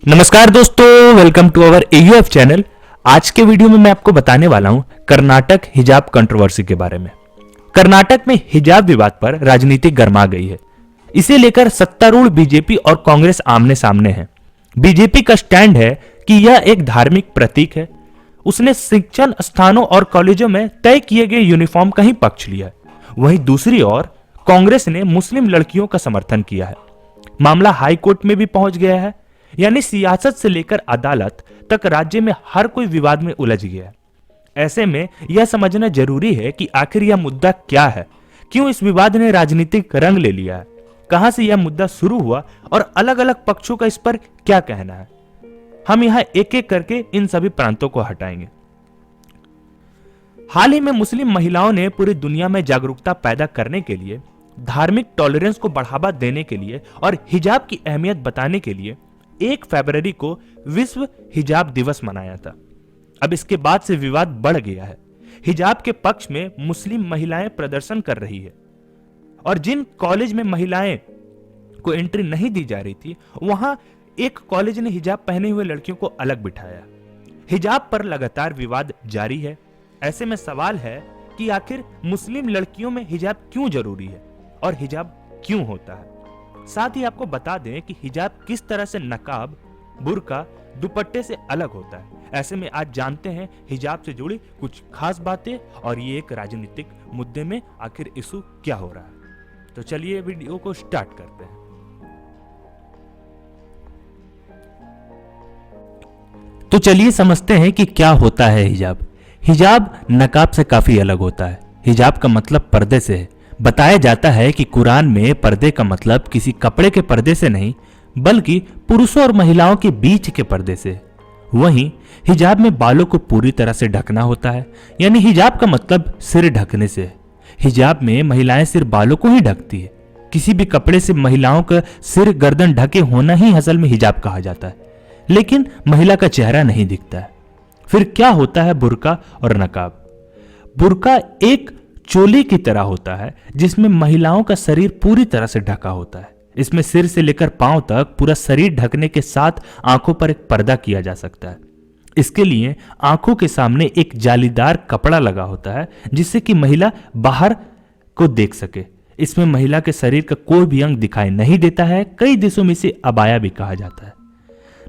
नमस्कार दोस्तों, welcome to our AUF channel. आज के वीडियो में मैं आपको बताने वाला हूं कर्नाटक हिजाब कंट्रोवर्सी के बारे में। कर्नाटक में हिजाब विवाद पर राजनीति गर्मा गई है। इसे लेकर सत्तारूढ़ बीजेपी और कांग्रेस आमने सामने हैं। बीजेपी का स्टैंड है कि यह एक धार्मिक प्रतीक है। उसने शिक्षण स्थानों और कॉलेजों में तय किए गए यूनिफॉर्म का ही पक्ष लिया है। वहीं दूसरी ओर कांग्रेस ने मुस्लिम लड़कियों का समर्थन किया है। मामला हाई कोर्ट में भी पहुंच गया है, यानी सियासत से लेकर अदालत तक राज्य में हर कोई विवाद में उलझ गया है। ऐसे में यह समझना जरूरी है कि आखिर यह मुद्दा क्या है, क्यों इस विवाद ने राजनीतिक रंग ले लिया है, कहां से यह मुद्दा शुरू हुआ और अलग अलग पक्षों का इस पर क्या कहना है। हम यहां एक एक करके इन सभी प्रांतों को हटाएंगे। हाल ही में मुस्लिम महिलाओं ने पूरी दुनिया में जागरूकता पैदा करने के लिए, धार्मिक टॉलरेंस को बढ़ावा देने के लिए और हिजाब की अहमियत बताने के लिए 1 फरवरी को विश्व हिजाब दिवस मनाया था। अब इसके बाद से विवाद बढ़ गया है। हिजाब के पक्ष में मुस्लिम महिलाएं प्रदर्शन कर रही है और जिन कॉलेज में महिलाएं को एंट्री नहीं दी जा रही थी, वहां एक कॉलेज ने हिजाब पहने हुए लड़कियों को अलग बिठाया। हिजाब पर लगातार विवाद जारी है। ऐसे में सवाल है कि आखिर मुस्लिम लड़कियों में हिजाब क्यों जरूरी है और हिजाब क्यों होता है। साथ ही आपको बता दें कि हिजाब किस तरह से नकाब, बुर्का, दुपट्टे से अलग होता है। ऐसे में आज जानते हैं हिजाब से जुड़ी कुछ खास बातें और ये एक राजनीतिक मुद्दे में आखिर इशू क्या हो रहा है। तो चलिए वीडियो को स्टार्ट करते हैं। तो चलिए समझते हैं कि क्या होता है हिजाब। हिजाब नकाब से काफी अलग होता है। हिजाब का मतलब पर्दे से है। बताया जाता है कि कुरान में पर्दे का मतलब किसी कपड़े के पर्दे से नहीं, बल्कि पुरुषों और महिलाओं के बीच के पर्दे से। वहीं हिजाब में बालों को पूरी तरह से ढकना होता है, यानी हिजाब का मतलब सिर ढकने से है। हिजाब में महिलाएं सिर्फ बालों को ही ढकती है। किसी भी कपड़े से महिलाओं का सिर गर्दन ढके होना ही असल में हिजाब कहा जाता है, लेकिन महिला का चेहरा नहीं दिखता है। फिर क्या होता है बुर्का और नकाब। बुर्का एक चोली की तरह होता है जिसमें महिलाओं का शरीर पूरी तरह से ढका होता है। इसमें सिर से लेकर पांव तक पूरा शरीर ढकने के साथ आंखों पर एक पर्दा किया जा सकता है। इसके लिए आंखों के सामने एक जालीदार कपड़ा लगा होता है जिससे कि महिला बाहर को देख सके। इसमें महिला के शरीर का कोई भी अंग दिखाई नहीं देता है। कई देशों में इसे अबाया भी कहा जाता है।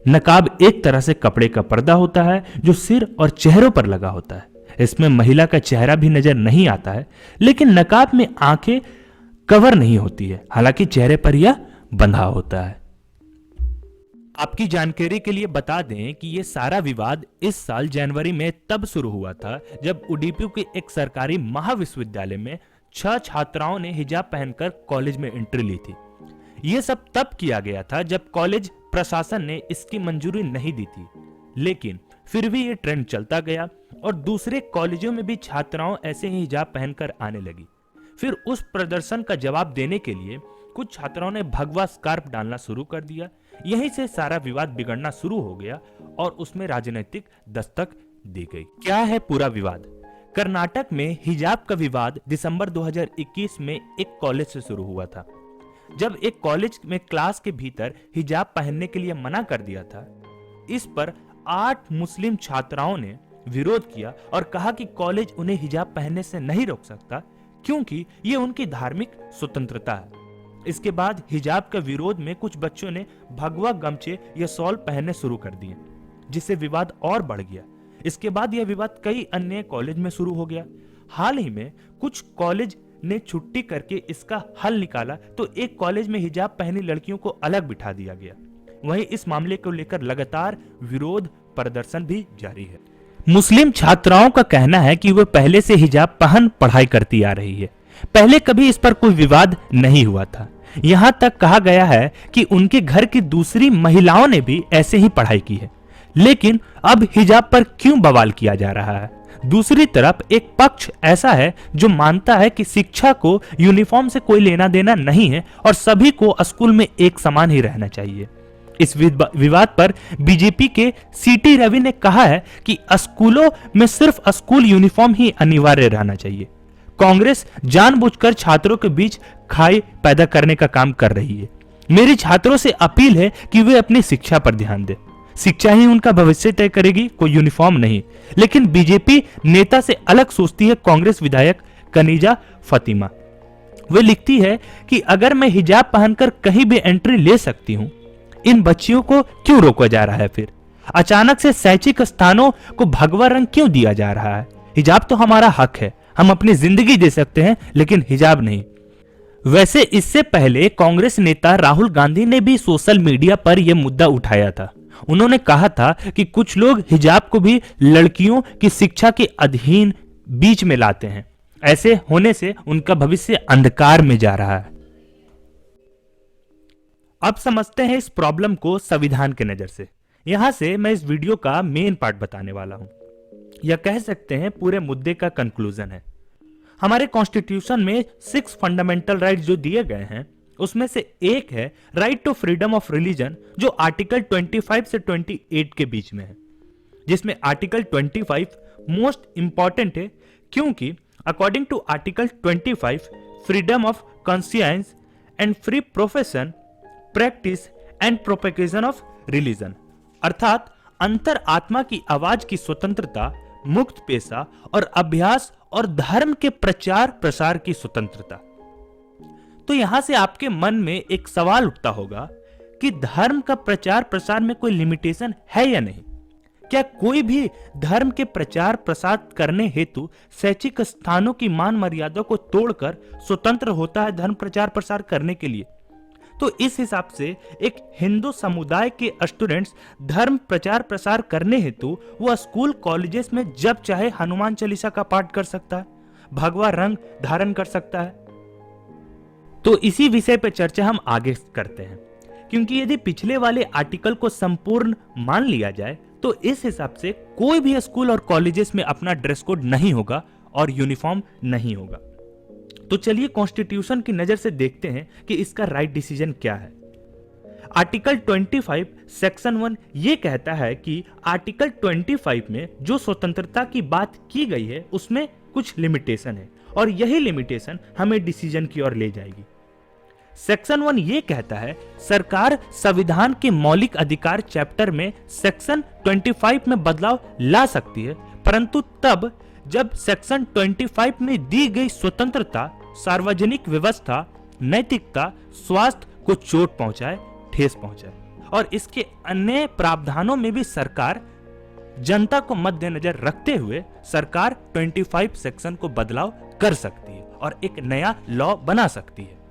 नकाब एक तरह से कपड़े का पर्दा होता है जो सिर और चेहरों पर लगा होता है। इसमें महिला का चेहरा भी नजर नहीं आता है, लेकिन नकाब में आंखें कवर नहीं होती है, हालांकि चेहरे पर यह बंधा होता है। आपकी जानकारी के लिए बता दें कि यह सारा विवाद इस साल जनवरी में तब शुरू हुआ था जब उडुपी के एक सरकारी महाविश्वविद्यालय में 6 छात्राओं ने हिजाब पहनकर कॉलेज में एंट्री ली थी। यह सब तब किया गया था जब कॉलेज प्रशासन ने इसकी मंजूरी नहीं दी थी, लेकिन फिर भी ये ट्रेंड चलता गया और दूसरे कॉलेजों में भी छात्राओं ऐसे ही हिजाब पहनकर आने लगी। फिर उस प्रदर्शन का जवाब देने के लिए कुछ छात्राओं ने भगवा स्कार्फ डालना शुरू कर दिया। यहीं से सारा विवाद बिगड़ना शुरू हो गया और उसमें राजनीतिक दस्तक दी गई। क्या है पूरा विवाद? कर्नाटक में हिजाब का विवाद दिसंबर 2021 में एक कॉलेज से शुरू हुआ था। जब एक कॉलेज में क्लास के भीतर हिजाब पहनने के लिए मना कर दिया था, इस पर 8 मुस्लिम छात्राओं ने विरोध किया और कहा कि कॉलेज उन्हें हिजाब पहनने से नहीं रोक सकता क्योंकि ये उनकी धार्मिक स्वतंत्रता है। इसके बाद हिजाब के विरोध में कुछ बच्चों ने भगवा गमछे या शॉल पहनने शुरू कर दिए, जिससे विवाद और बढ़ गया। इसके बाद यह विवाद कई अन्य कॉलेज में शुरू हो गया। हाल ही में कुछ कॉलेज ने छुट्टी करके इसका हल निकाला तो एक कॉलेज में हिजाब पहनी लड़कियों को अलग बिठा दिया गया। वहीं इस मामले को लेकर लगातार विरोध प्रदर्शन भी जारी है। मुस्लिम छात्राओं का कहना है कि वह पहले से हिजाब पहन पढ़ाई करती आ रही है। पहले कभी इस पर कोई विवाद नहीं हुआ था। यहां तक कहा गया है कि उनके घर की दूसरी महिलाओं ने भी ऐसे ही पढ़ाई की है, लेकिन अब हिजाब पर क्यों बवाल किया जा रहा है? दूसरी तरफ एक पक्ष ऐसा है जो मानता है कि शिक्षा को यूनिफॉर्म से कोई लेना देना नहीं है और सभी को स्कूल में एक समान ही रहना चाहिए। इस विवाद पर बीजेपी के सीटी रवि ने कहा है कि स्कूलों में सिर्फ स्कूल यूनिफॉर्म ही अनिवार्य रहना चाहिए। कांग्रेस जानबूझकर छात्रों के बीच खाई पैदा करने का काम कर रही है। मेरी छात्रों से अपील है कि वे अपनी शिक्षा पर ध्यान दें। शिक्षा ही उनका भविष्य तय करेगी, कोई यूनिफॉर्म नहीं। लेकिन बीजेपी नेता से अलग सोचती है कांग्रेस विधायक कनीजा फतिमा। वे लिखती है कि अगर मैं हिजाब पहनकर कहीं भी एंट्री ले सकती हूं, इन बच्चियों को क्यों रोका जा रहा है? फिर अचानक से शैक्षिक स्थानों को भगवा रंग क्यों दिया जा रहा है? हिजाब तो हमारा हक है, हम अपनी जिंदगी दे सकते हैं, लेकिन हिजाब नहीं। वैसे इससे पहले कांग्रेस नेता राहुल गांधी ने भी सोशल मीडिया पर यह मुद्दा उठाया था। उन्होंने कहा था कि कुछ लोग हिजाब को भी लड़कियों की शिक्षा के अधीन बीच में लाते हैं। ऐसे होने से उनका भविष्य अंधकार में जा रहा है। अब समझते हैं इस प्रॉब्लम को संविधान के नजर से। यहां से मैं इस वीडियो का मेन पार्ट बताने वाला हूं, या कह सकते हैं पूरे मुद्दे का कंक्लूजन है। हमारे कॉन्स्टिट्यूशन में 6 फंडामेंटल राइट्स जो दिए गए हैं, उसमें से एक है right to freedom of religion, जो आर्टिकल 25 से 28 के बीच में है, जिसमें आर्टिकल 25 मोस्ट इंपॉर्टेंट है, क्योंकि according to article 25 freedom of conscience and free profession practice and propagation of religion, अर्थात अंतर आत्मा की आवाज की स्वतंत्रता, मुक्त पेशा और अभ्यास और धर्म के प्रचार प्रसार की स्वतंत्रता। तो यहां से आपके मन में एक सवाल उठता होगा कि धर्म का प्रचार प्रसार में कोई लिमिटेशन है या नहीं? क्या कोई भी धर्म के प्रचार प्रसार करने हेतु शैक्षिक स्थानों की मान मर्यादा को तोड़कर स्वतंत्र होता है धर्म प्रचार प्रसार करने के लिए? तो इस हिसाब से एक हिंदू समुदाय के स्टूडेंट्स धर्म प्रचार प्रसार करने हेतु वो स्कूल कॉलेजेस में जब चाहे हनुमान चालीसा का पाठ कर सकता है, भगवा रंग धारण कर सकता है। तो इसी विषय पर चर्चा हम आगे करते हैं, क्योंकि यदि पिछले वाले आर्टिकल को संपूर्ण मान लिया जाए तो इस हिसाब से कोई भी स्कूल और कॉलेजेस में अपना ड्रेस कोड नहीं होगा और यूनिफॉर्म नहीं होगा। तो चलिए कॉन्स्टिट्यूशन की नजर से देखते हैं कि इसका राइट डिसीजन क्या है। आर्टिकल 25 सेक्शन 1 ये कहता है कि आर्टिकल 25 में जो स्वतंत्रता की बात की गई है उसमें कुछ लिमिटेशन है, और यही लिमिटेशन हमें डिसीजन की ओर ले जाएगी। सेक्शन 1 ये कहता है सरकार संविधान के मौलिक अधिकार चैप्टर में सेक्शन 25 में बदलाव ला सकती है, परंतु तब जब सेक्शन 25 में दी गई स्वतंत्रता सार्वजनिक व्यवस्था, नैतिकता, स्वास्थ्य को चोट पहुंचाए, ठेस पहुंचाए, और इसके अन्य प्रावधानों में भी सरकार जनता को मद्देनजर रखते हुए सरकार 25 सेक्शन को बदलाव कर सकती है और एक नया लॉ बना सकती है।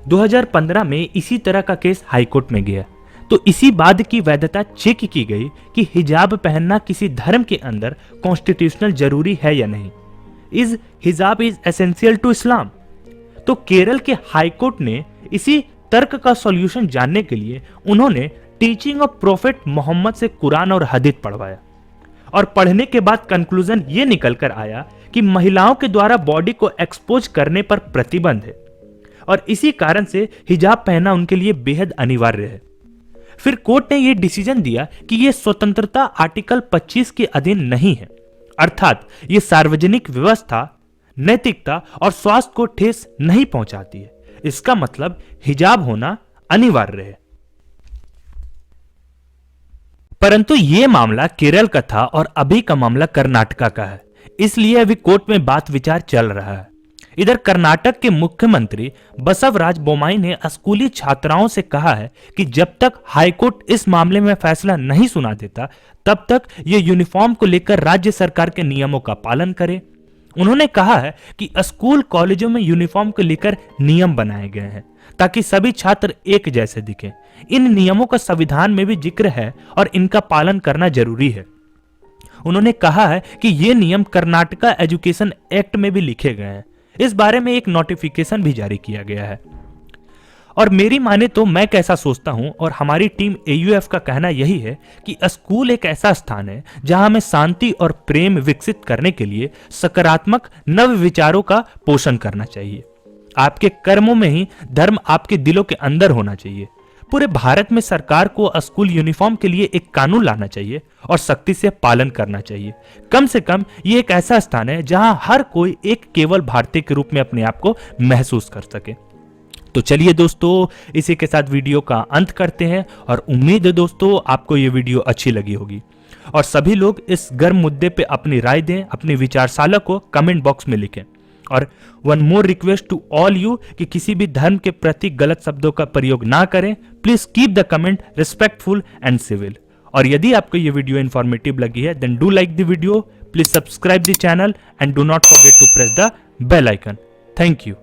2015 में इसी तरह का केस हाईकोर्ट में गया, तो इसी बात की वैधता चेक की गई कि हिजाब पहनना किसी धर्म के अंदर कॉन्स्टिट्यूशनल जरूरी है या नहीं। इज हिजाब इज एसेंशियल टू इस्लाम। तो केरल के हाईकोर्ट ने इसी तर्क का सॉल्यूशन जानने के लिए उन्होंने टीचिंग ऑफ प्रोफेट मोहम्मद से कुरान और हदीस पढ़वाया, और पढ़ने के बाद कंक्लूजन ये निकल कर आया कि महिलाओं के द्वारा बॉडी को एक्सपोज करने पर प्रतिबंध है, और इसी कारण से हिजाब पहनना उनके लिए बेहद अनिवार्य है। फिर कोर्ट ने यह डिसीजन दिया कि यह स्वतंत्रता आर्टिकल 25 के अधीन नहीं है, अर्थात यह सार्वजनिक व्यवस्था, नैतिकता और स्वास्थ्य को ठेस नहीं पहुंचाती है। इसका मतलब हिजाब होना अनिवार्य है। परंतु यह मामला केरल का था और अभी का मामला कर्नाटका का है, इसलिए अभी कोर्ट में बात विचार चल रहा है। इधर कर्नाटक के मुख्यमंत्री बसवराज बोम्माई ने स्कूली छात्राओं से कहा है कि जब तक हाईकोर्ट इस मामले में फैसला नहीं सुना देता तब तक ये यूनिफॉर्म को लेकर राज्य सरकार के नियमों का पालन करे। उन्होंने कहा है कि स्कूल कॉलेजों में यूनिफॉर्म को लेकर नियम बनाए गए हैं ताकि सभी छात्र एक जैसे दिखें। इन नियमों का संविधान में भी जिक्र है और इनका पालन करना जरूरी है। उन्होंने कहा है कि ये नियम कर्नाटका एजुकेशन एक्ट में भी लिखे गए हैं। इस बारे में एक नोटिफिकेशन भी जारी किया गया है। और मेरी माने तो मैं कैसा सोचता हूं और हमारी टीम AUF का कहना यही है कि स्कूल एक ऐसा स्थान है जहां हमें शांति और प्रेम विकसित करने के लिए सकारात्मक नव विचारों का पोषण करना चाहिए। आपके कर्मों में ही धर्म आपके दिलों के अंदर होना चाहिए। पूरे भारत में सरकार को स्कूल यूनिफॉर्म के लिए एक कानून लाना चाहिए और सख्ती से पालन करना चाहिए। कम से कम ये एक ऐसा स्थान है जहां हर कोई एक केवल भारतीय के रूप में अपने आप को महसूस कर सके। तो चलिए दोस्तों, इसी के साथ वीडियो का अंत करते हैं और उम्मीद है दोस्तों आपको ये वीडियो अच्छी लगी होगी और सभी लोग इस गर्म मुद्दे पे अपनी राय दें, अपने विचारशाला को कमेंट बॉक्स में लिखें। और one more request to all you कि किसी भी धर्म के प्रति गलत शब्दों का प्रयोग ना करें। Please keep the comment respectful and civil. और यदि आपको ये वीडियो इन्फॉर्मेटिव लगी है then do like the video, please subscribe the channel and do not forget to press the bell icon. Thank you.